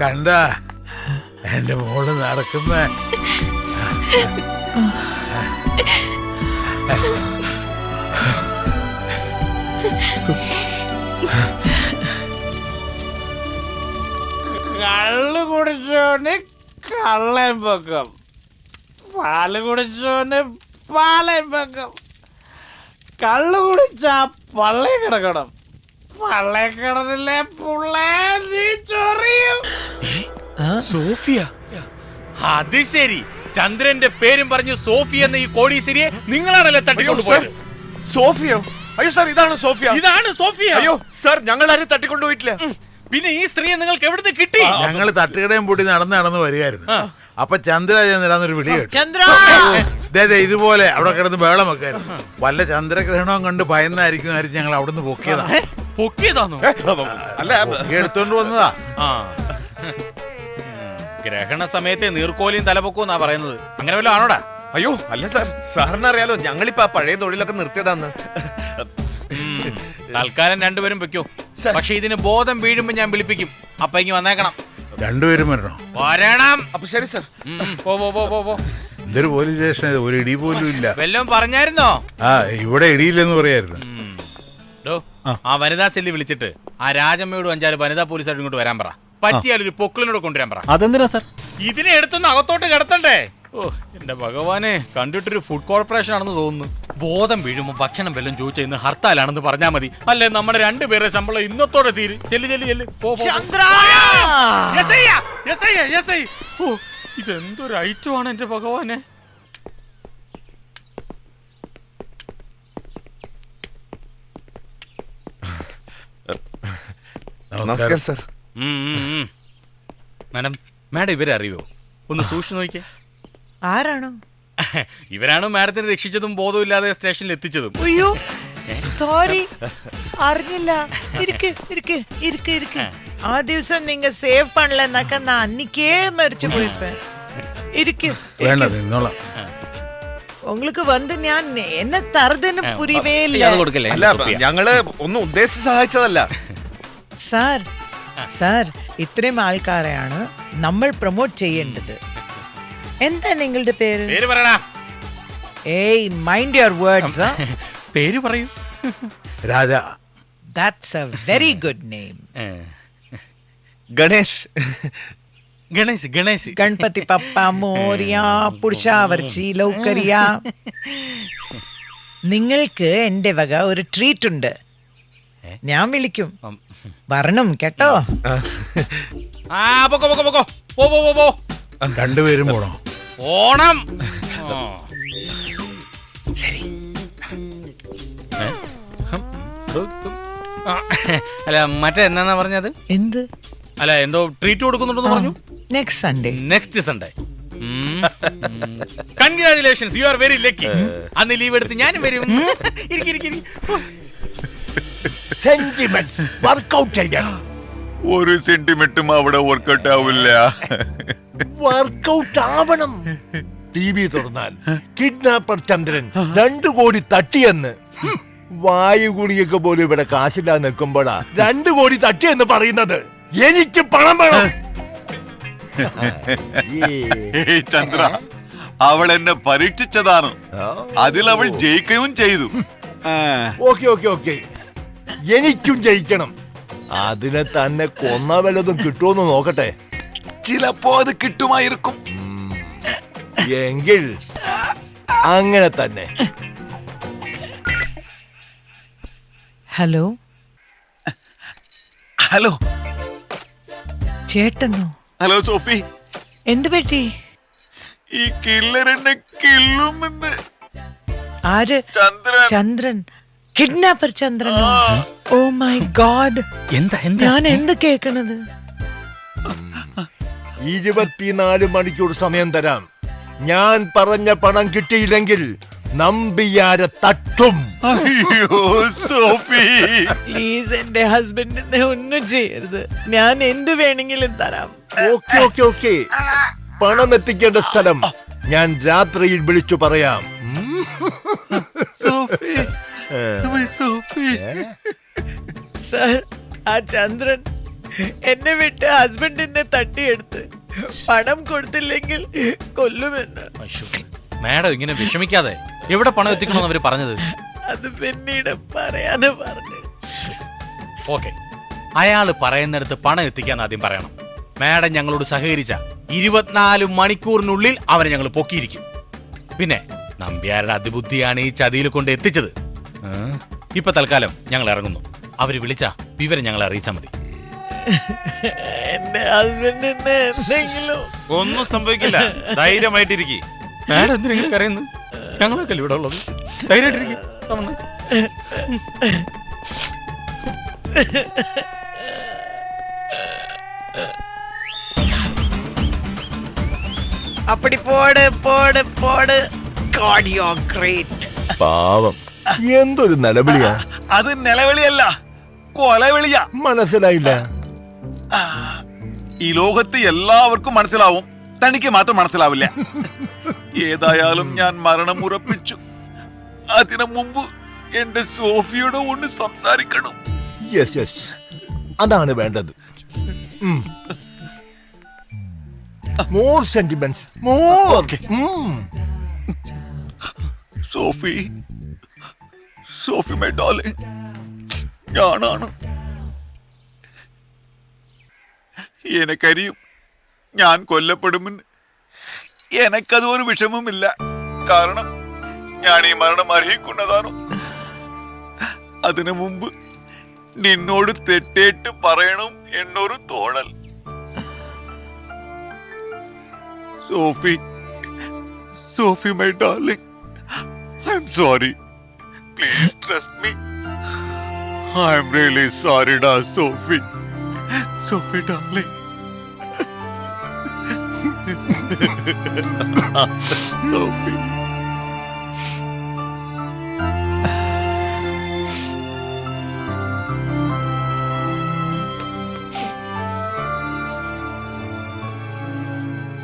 കണ്ട എന്റെ മോള് നടക്കുന്ന കള്ളു കുടിച്ചോന് കള്ളൻ പൊക്കം, പാല് കുടിച്ചോന് പാലൻ പൊക്കം. കള്ളു കുടിച്ചാ പള്ളി കിടക്കണം, പള്ളി കിടന്നില്ലേ പുള്ളേ നീ ചൊറിയും. സോഫിയ? അത് ശരി, ചന്ദ്രന്റെ പേരും പറഞ്ഞു സോഫി എന്ന ഈ കോടീശ്വരിയെ നിങ്ങളാണല്ലേ തട്ടിക്കൊണ്ടുപോയത്? സോഫിയോ? അയ്യോ സാർ, ഇതാണ് സോഫിയ. ഇതാണ് സോഫിയ? അയ്യോ സാർ, ഞങ്ങൾ ആരും തട്ടിക്കൊണ്ടുപോയിട്ടില്ല. പിന്നെ ഈ സ്ത്രീയെ നിങ്ങൾക്ക് എവിടുന്ന് കിട്ടി? ഞങ്ങള് തട്ടുകടയും പൂട്ടി നടന്ന് വരികയായിരുന്നു. അപ്പൊ ചന്ദ്ര ചെന്നിടാന്നൊരു വിളി കേട്ടു. ഇതുപോലെ അവിടെ കിടന്ന് ബഹളം വെക്കായിരുന്നു. വല്ല ചന്ദ്രഗ്രഹണവും കണ്ട് ഭയന്നായിരിക്കും ഞങ്ങൾ അവിടുന്ന് പൊക്കിയതാണോ? അല്ല, എടുത്തോണ്ട് വന്നതാ. ഗ്രഹണ സമയത്തെ നീർക്കോലിയും തലപൊക്കൂന്നാ പറയുന്നത്. അങ്ങനെ വല്ലതും ആണോടാ? അയ്യോ അല്ല സാർ, സാറിന് അറിയാലോ ഞങ്ങളിപ്പോ ആ പഴയ തൊഴിലൊക്കെ നിർത്തിയതാന്ന്. തൽക്കാലം രണ്ടുപേരും വെക്കൂ. പക്ഷെ ഇതിന് ബോധം വീഴുമ്പോ ഞാൻ വിളിപ്പിക്കും. അപ്പൊ ഇങ്ങ് വന്നേക്കണം. രണ്ടുപേരും വരണോ? വരണം. അപ്പൊ ശരി സാർ. പോ. എന്തൊരു പോലീസ് സ്റ്റേഷൻ, ഒരു ഇടി പോലും ഇല്ല. വല്ലതും പറഞ്ഞായിരുന്നോ? ഇവിടെ ഇടിയില്ലെന്ന് പറയായിരുന്നു. ആ വനിതാ സെല്ല് വിളിച്ചിട്ട് ആ രാജമ്മയോടും 5-6 വനിതാ പോലീസുകാരും ഇങ്ങോട്ട് വരാൻ പറ. പറ്റിയാലൊരു പൊക്കിളിനോട് കൊണ്ടുവരാൻ പറ. അതെന്തിനാ സാർ? ഇതിനെ എടുത്തൊന്ന് അകത്തോട്ട് കിടത്തണ്ടേ? ഓ എന്റെ ഭഗവാനെ, കണ്ടിട്ടൊരു ഫുഡ് കോർപ്പറേഷൻ ആണെന്ന് തോന്നുന്നു. ബോധം വീഴുമ്പോ ഭക്ഷണം വല്ലതും ചോദിച്ച ഇന്ന് ഹർത്താലാണെന്ന് പറഞ്ഞാ മതി. അല്ലെ നമ്മുടെ രണ്ടുപേരെ ശമ്പളം ഇന്നത്തോടെ തീരും. ചെല്ല്. ഓ ഇതെന്തൊരു ഐറ്റമാണ് എന്റെ ഭഗവാനെ. നമസ്കാരം സാർ. മാഡം ഇവരെ അറിയോ? ഒന്ന് സൂക്ഷിച്ചു നോക്കിയേ. ആരാണോ? ഇവരാണ് മാഡത്തിനെ രക്ഷിച്ചതും ബോധമില്ലാതെ സ്റ്റേഷനിൽ എത്തിച്ചതും. അയ്യോ സോറി, അറിഞ്ഞില്ല. ഇരിക്ക്. ആ ദിവസം நீங்க சேவ் பண்ணலனாக்க நான் அன்னைக்கே மരിച്ചു போயிருப்பேன். இருக்கு. വേണ്ട, നിന്നോളാം. உங்களுக்கு வந்து ഞാൻ என்ன തറതെന്ന് പുരിവേ ഇല്ല. അല്ല, ഞങ്ങള് ഒന്നും ഉദ്ദേശിച്ച് സഹായിച്ചതല്ല സാർ. ഇത്രയും ആൾക്കാരെയാണ് നമ്മൾ പ്രൊമോട്ട് ചെയ്യേണ്ടത്. എന്താ നിങ്ങളുടെ പേര്? പേര് പറയടാ. ഏയ് മൈൻഡ് യുവർ വേർഡ്സ്. പേര് പറയൂ. രാജ. That's a very good name. Ganesh. Ganapathi പപ്പ മോരിയ പുരുഷാവർച്ചി ലൗകരിയ. നിങ്ങൾക്ക് എന്റെ വക ഒരു ട്രീറ്റ് ഉണ്ട്. ഞാൻ വിളിക്കും, വരണം കേട്ടോ. പോ. രണ്ടുപേരും പോണോ? ഓണം. ശരി. അല്ല മറ്റേ എന്നാ പറഞ്ഞത്? എന്ത്? അല്ല എന്തോ ട്രീറ്റ് കൊടുക്കുന്നുണ്ടെന്ന് പറഞ്ഞു. Next Sunday. Congratulations, you are very lucky. അന്ന് ലീവ് എടുത്ത് ഞാനും വരും. സെന്റിമെന്റ്സ് വർക്ക്ഔട്ട് ചെയ്യണം. ഒരു സെന്റിമെന്റും അവിടെ വർക്ക്ഔട്ട് ആവില്ല. വർക്ക്ഔട്ട് ആവണം. TV തുറന്നാൽ കിഡ്നാപ്പർ ചന്ദ്രൻ 2 കോടി തട്ടിയെന്ന്. വായു കുടിയൊക്കെ പോലും ഇവിടെ കാശില്ലാതെ നിൽക്കുമ്പോഴാ 2 കോടി തട്ടിയെന്ന് പറയുന്നത്. എനിക്ക് പണം വേണം. ചന്ദ്ര, അവൾ എന്നെ പരീക്ഷിച്ചതാണ്. അതിൽ അവൾ ജയിക്കുകയും ചെയ്തു. ഓക്കെ എനിക്കും ജയിക്കണം. അതിനെ തന്നെ കൊന്ന വല്ലതും കിട്ടുമെന്ന് നോക്കട്ടെ. ചിലപ്പോ അത് കിട്ടുമായിരിക്കും. എങ്കിൽ അങ്ങനെ തന്നെ. ഹലോ ചേട്ടനോ? Hello Sophie. എന്ത് പറ്റി? ഈ കില്ലർ എന്നെ കില്ലുമെന്ന്. ആര്? ചന്ദ്രൻ. കിഡ്നാപ്പർ ചന്ദ്രനോ? Oh my god. ഞാൻ എന്ത് കേക്കണത്? 24 മണിക്കൂർ സമയം തരാം. ഞാൻ പറഞ്ഞ പണം കിട്ടിയില്ലെങ്കിൽ നമ്പിയാരെ തട്ടും. അയ്യോ സോഫി, പ്ലീസ് എന്റെ ഹസ്ബൻഡിനെ ഒന്നും ചെയ്യരുത്. ഞാൻ എന്ത് വേണമെങ്കിലും തരാം. ഓക്കെ പണം എത്തിക്കേണ്ട സ്ഥലം ഞാൻ രാത്രിയിൽ വിളിച്ചു പറയാം. സർ, ആ ചന്ദ്രൻ എന്നെ വിട്ട് ഹസ്ബൻഡിനെ തട്ടിയെടുത്ത് പണം കൊടുത്തില്ലെങ്കിൽ കൊല്ലുമെന്ന്. മാഡം ഇങ്ങനെ വിഷമിക്കാതെ. എവിടെ പണം എത്തിക്കണമെന്ന് അവര് പറഞ്ഞത്? അത് പിന്നീട് പറയാന്ന് പറഞ്ഞു. ഓക്കെ, അയാള് പറയുന്നിടത്ത് പണം എത്തിക്കാൻ ആദ്യം പറയണം. മാഡം ഞങ്ങളോട് സഹകരിച്ച 24 മണിക്കൂറിനുള്ളിൽ അവരെ ഞങ്ങൾ പൊക്കിയിരിക്കും. പിന്നെ നമ്പ്യാരുടെ അതിബുദ്ധിയാണ് ഈ ചതിയിൽ കൊണ്ട് എത്തിച്ചത്. ഇപ്പൊ തൽക്കാലം ഞങ്ങൾ ഇറങ്ങുന്നു. അവര് വിളിച്ച വിവരം ഞങ്ങളെ അറിയിച്ചാൽ മതി. എന്റെ ഹസ്ബൻഡിന് എന്തെങ്കിലും ഒന്നും സംഭവിക്കില്ല, ധൈര്യമായിട്ടിരിക്കും. മാഡം എന്തിനെങ്കിലും കരയുന്നു? ഞങ്ങളൊക്കെ ഇവിടെ ഉള്ളത്. ധൈര്യമായിട്ടിരിക്കും. அப்படி போடு போடு போடு. God, you're great. പാവം, എന്തൊരു നിലവിളിയാ. അത് നിലവിളിയല്ല, കൊലവിളിയാ. മനസ്സിലായില്ല. ഈ ലോകത്ത് എല്ലാവർക്കും മനസ്സിലാവും, തനിക്ക് മാത്രം മനസ്സിലാവില്ല. ഏതായാലും ഞാൻ മരണം ഉറപ്പിച്ചു. അതിനു മുമ്പ് എന്റെ സോഫിയോട് ഒന്ന് സംസാരിക്കണം. യെസ് യെസ്, അതാണ് വേണ്ടത്. More sentiments, more. Sophie, Sophie my darling, ഞാനാണ്. എനിക്കറിയും ഞാൻ കൊല്ലപ്പെടുമെന്ന്. എനക്കത് ഒരു വിഷമമില്ല, കാരണം ഞാൻ ഈ മരണം അർഹിക്കുന്നതാണ്. അതിനു മുമ്പ് നിന്നോട് തെറ്റേറ്റ് പറയണം എന്നൊരു തോന്നൽ. Sophie, Sophie my darling, I'm sorry. Please trust me. I'm really sorry ഡാ സോഫി. സോഫി ഡാർലിംഗ്. സോഫി.